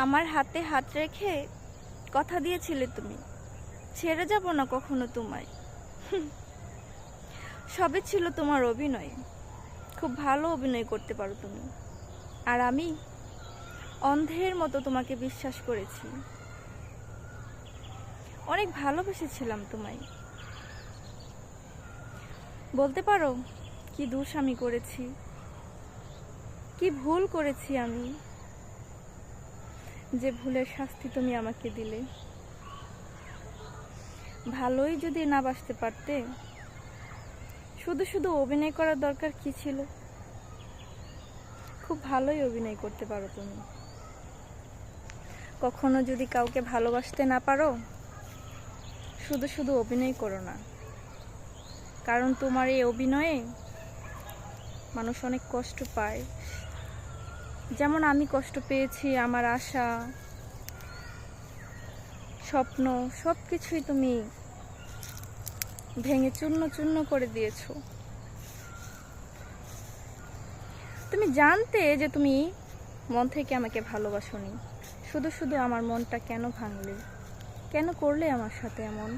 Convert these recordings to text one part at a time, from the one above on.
আমার হাতে হাত রেখে কথা দিয়েছিলে তুমি, ছেড়ে যাব না কখনো তোমায়। সবই ছিল তোমার অভিনয়, খুব ভালো অভিনয় করতে পারো তুমি। আর আমি অন্ধের মতো তোমাকে বিশ্বাস করেছি, অনেক ভালোবেসেছিলাম তোমায়। বলতে পারো কি দোষ আমি করেছি, কি ভুল করেছি আমি, যে ভুলের শাস্তি তুমি আমাকে দিলে। ভালোই যদি না বাসতে পারতে, শুধু শুধু অভিনয় করার দরকার কি ছিল? খুব ভালোই অভিনয় করতে পারো তুমি। কখনো যদি কাউকে ভালোবাসতে না পারো, শুধু শুধু অভিনয় করো না, কারণ তোমার এই অভিনয়ে মানুষ অনেক কষ্ট পায়। যেমন আমি কষ্ট পেয়েছি, আমার আশা, স্বপ্ন সব কিছুই তুমি ভেঙে চূর্ণ চূর্ণ করে দিয়েছো। তুমি জানতে যে তুমি মন থেকে আমাকে ভালোবাসোনি, শুধু শুধু আমার মনটা কেন ভাঙলে, কেন করলে আমার সাথে এমন?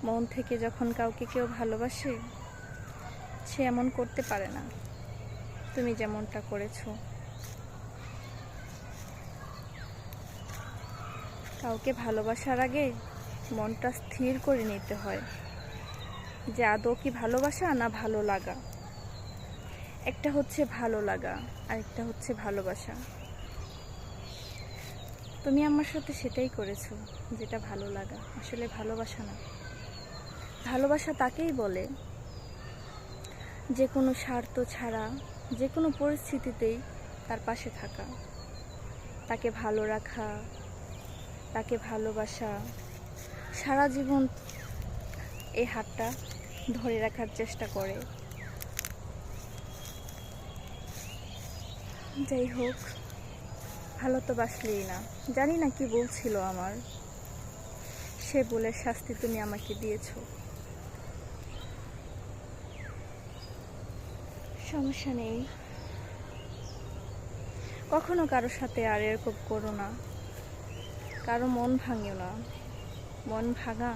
মন থেকে যখন কাউকে কেউ ভালোবাসে, সে এমন করতে পারে না তুমি যেমনটা করেছো। কাউকে ভালোবাসার আগে মনটা স্থির করে নিতে হয় যে আদৌ কি ভালোবাসা না ভালো লাগা। একটা হচ্ছে ভালো লাগা আর একটা হচ্ছে ভালোবাসা। তুমি আমার সাথে সেটাই করেছো, যেটা ভালো লাগা, আসলে ভালোবাসা না। ভালোবাসা তাকেই বলে যে কোনো স্বার্থ ছাড়া যে কোনো পরিস্থিতিতেই তার পাশে থাকা, তাকে ভালো রাখা, তাকে ভালোবাসা, সারা জীবন এই হাতটা ধরে রাখার চেষ্টা করে। যাই হোক, ভালো তো বাসলেই না। জানি না কি বলছিল আমার, সে বলে শাস্তি তুমি আমাকে দিয়েছো। সমস্যা নেই, কখনো কারোর সাথে আর এরকম করো না। কারো মন ভাঙিও না। মন ভাঙা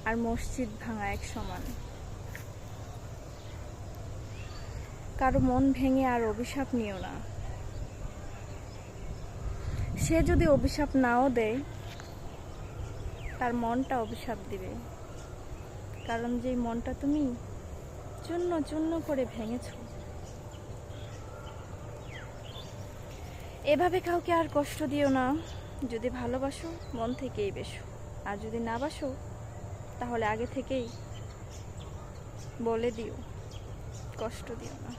আর মসজিদ ভাঙা এক সমান। কারো মন ভেঙে আর অভিশাপ নিও না। সে যদি অভিশাপ নাও দেয়, তার মনটা অভিশাপ দিবে, কারণ যেই মনটা তুমি চূর্ণ চূর্ণ করে ভেঙেছো। এভাবে কাউকে আর কষ্ট দিও না। যদি ভালোবাসো মন থেকেই বেসো, আর যদি না বাসো তাহলে আগে থেকেই বলে দিও, কষ্ট দিও না।